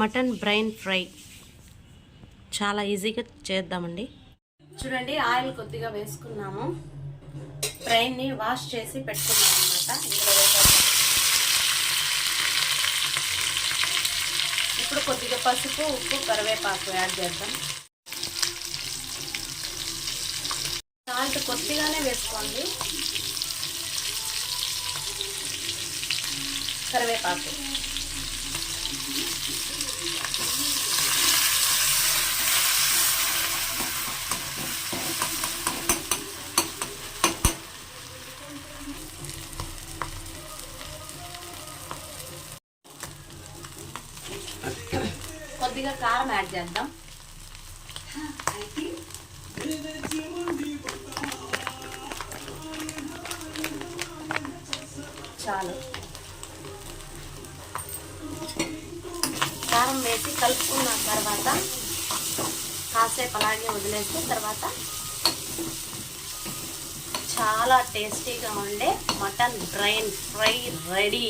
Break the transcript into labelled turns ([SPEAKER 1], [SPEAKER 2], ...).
[SPEAKER 1] Mutton brain fry చాలా ఈజీగా చేద్దామండి. చూడండి, ఆయిల్ కొద్దిగా వేసుకున్నాము. బ్రెయిన్ని వాష్ చేసి పెట్టుకున్నాం అన్నమాట. ఇప్పుడు కొద్దిగా పసుపు, ఉప్పు, కరివేపాకు యాడ్ చేద్దాం. సాల్ట్ కొద్దిగానే వేసుకోండి. కరివేపాకు, కొద్దిగా కారం యాడ్ చేద్దాం. చాలు. కారం వేసి కలుపుకున్న తర్వాత కాసేపు అలాగే వదిలేసిన తర్వాత చాలా టేస్టీగా ఉండే మటన్ బ్రెయిన్ ఫ్రై రెడీ.